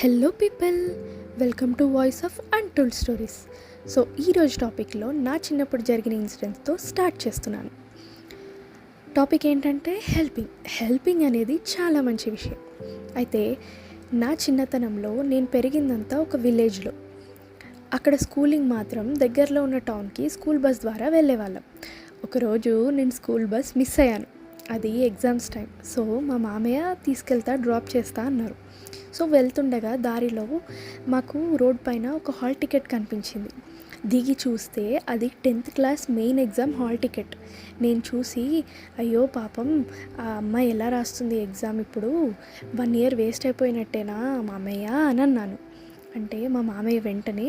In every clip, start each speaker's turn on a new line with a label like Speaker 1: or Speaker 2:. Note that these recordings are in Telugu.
Speaker 1: Hello people, welcome to voice of untold stories. So ఈరోజు టాపిక్లో నా చిన్నప్పుడు జరిగిన ఇన్సిడెంట్స్తో స్టార్ట్ చేస్తున్నాను. టాపిక్ ఏంటంటే హెల్పింగ్ అనేది చాలా మంచి విషయం. అయితే నా చిన్నతనంలో నేను పెరిగిందంతా ఒక విలేజ్లో. అక్కడ స్కూలింగ్ మాత్రం దగ్గరలో ఉన్న టౌన్కి స్కూల్ బస్ ద్వారా వెళ్ళేవాళ్ళం. ఒకరోజు నేను స్కూల్ బస్ మిస్ అయ్యాను. అది ఎగ్జామ్స్ టైం. సో మా మామయ్య తీసుకెళ్తా డ్రాప్ చేస్తా అన్నారు. సో వెళ్తుండగా దారిలో మాకు రోడ్ పైన ఒక హాల్ టికెట్ కనిపించింది. దిగి చూస్తే అది 10th class main exam hall ticket. నేను చూసి అయ్యో పాపం, ఆ అమ్మాయి ఎలా రాస్తుంది ఎగ్జామ్, ఇప్పుడు 1 ఇయర్ వేస్ట్ అయిపోయినట్టేనా మామయ్య అని అన్నాను. అంటే మా మామయ్య వెంటనే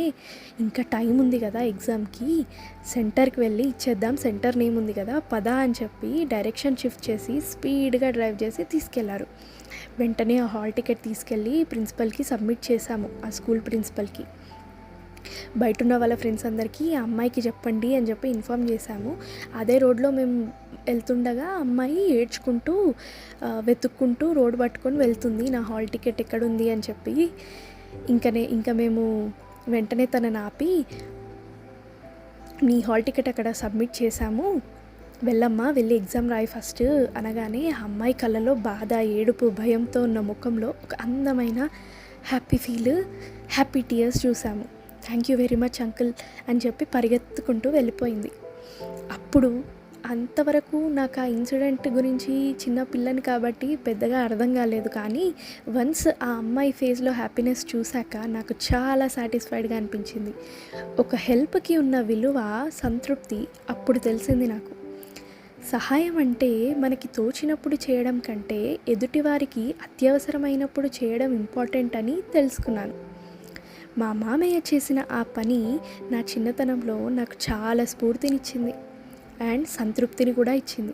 Speaker 1: ఇంకా టైం ఉంది కదా ఎగ్జామ్కి, సెంటర్కి వెళ్ళి ఇచ్చేద్దాం, సెంటర్ నేమ్ ఉంది కదా పద అని చెప్పి డైరెక్షన్ షిఫ్ట్ చేసి స్పీడ్గా డ్రైవ్ చేసి తీసుకెళ్లారు. వెంటనే ఆ హాల్ టికెట్ తీసుకెళ్ళి ప్రిన్సిపల్కి సబ్మిట్ చేశాము, ఆ స్కూల్ ప్రిన్సిపల్కి. బయట ఉన్న వాళ్ళ ఫ్రెండ్స్ అందరికీ ఆ అమ్మాయికి చెప్పండి అని చెప్పి ఇన్ఫామ్ చేశాము. అదే రోడ్లో మేము వెళ్తుండగా అమ్మాయి ఏడ్చుకుంటూ వెతుక్కుంటూ రోడ్ పట్టుకొని వెళ్తుంది, నా హాల్ టికెట్ ఎక్కడుంది అని చెప్పి. ఇంకా మేము వెంటనే తనని ఆపి, నీ హాల్ టికెట్ అక్కడ సబ్మిట్ చేశాము, వెళ్ళమ్మా వెళ్ళి ఎగ్జామ్ రాయి ఫస్ట్ అనగానే ఆ అమ్మాయి కళ్ళలో బాధ, ఏడుపు, భయంతో ఉన్న ముఖంలో ఒక అందమైన హ్యాపీ టీయర్స్ చూసాము. Thank you very much uncle అని చెప్పి పరిగెత్తుకుంటూ వెళ్ళిపోయింది. అప్పుడు అంతవరకు నాకు ఆ ఇన్సిడెంట్ గురించి చిన్న పిల్లని కాబట్టి పెద్దగా అర్థం కాలేదు. కానీ వన్స్ ఆ అమ్మాయి ఫేస్లో హ్యాపీనెస్ చూశాక నాకు చాలా సాటిస్ఫైడ్గా అనిపించింది. ఒక హెల్ప్కి ఉన్న విలువ, సంతృప్తి అప్పుడు తెలిసింది నాకు. సహాయం అంటే మనకి తోచినప్పుడు చేయడం కంటే ఎదుటివారికి అత్యవసరమైనప్పుడు చేయడం ఇంపార్టెంట్ అని తెలుసుకున్నాను. మా మామయ్య చేసిన ఆ పని నా చిన్నతనంలో నాకు చాలా స్ఫూర్తినిచ్చింది అండ్ సంతృప్తిని కూడా ఇచ్చింది.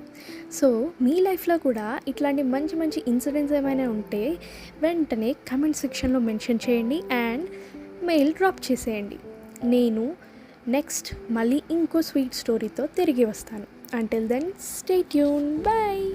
Speaker 1: సో మీ లైఫ్లో కూడా ఇట్లాంటి మంచి మంచి ఇన్సిడెంట్స్ ఏమైనా ఉంటే వెంటనే కమెంట్ సెక్షన్లో మెన్షన్ చేయండి అండ్ మెయిల్ డ్రాప్ చేసేయండి. నేను నెక్స్ట్ మళ్ళీ ఇంకో స్వీట్ స్టోరీతో తిరిగి వస్తాను. Until then, stay tuned. Bye.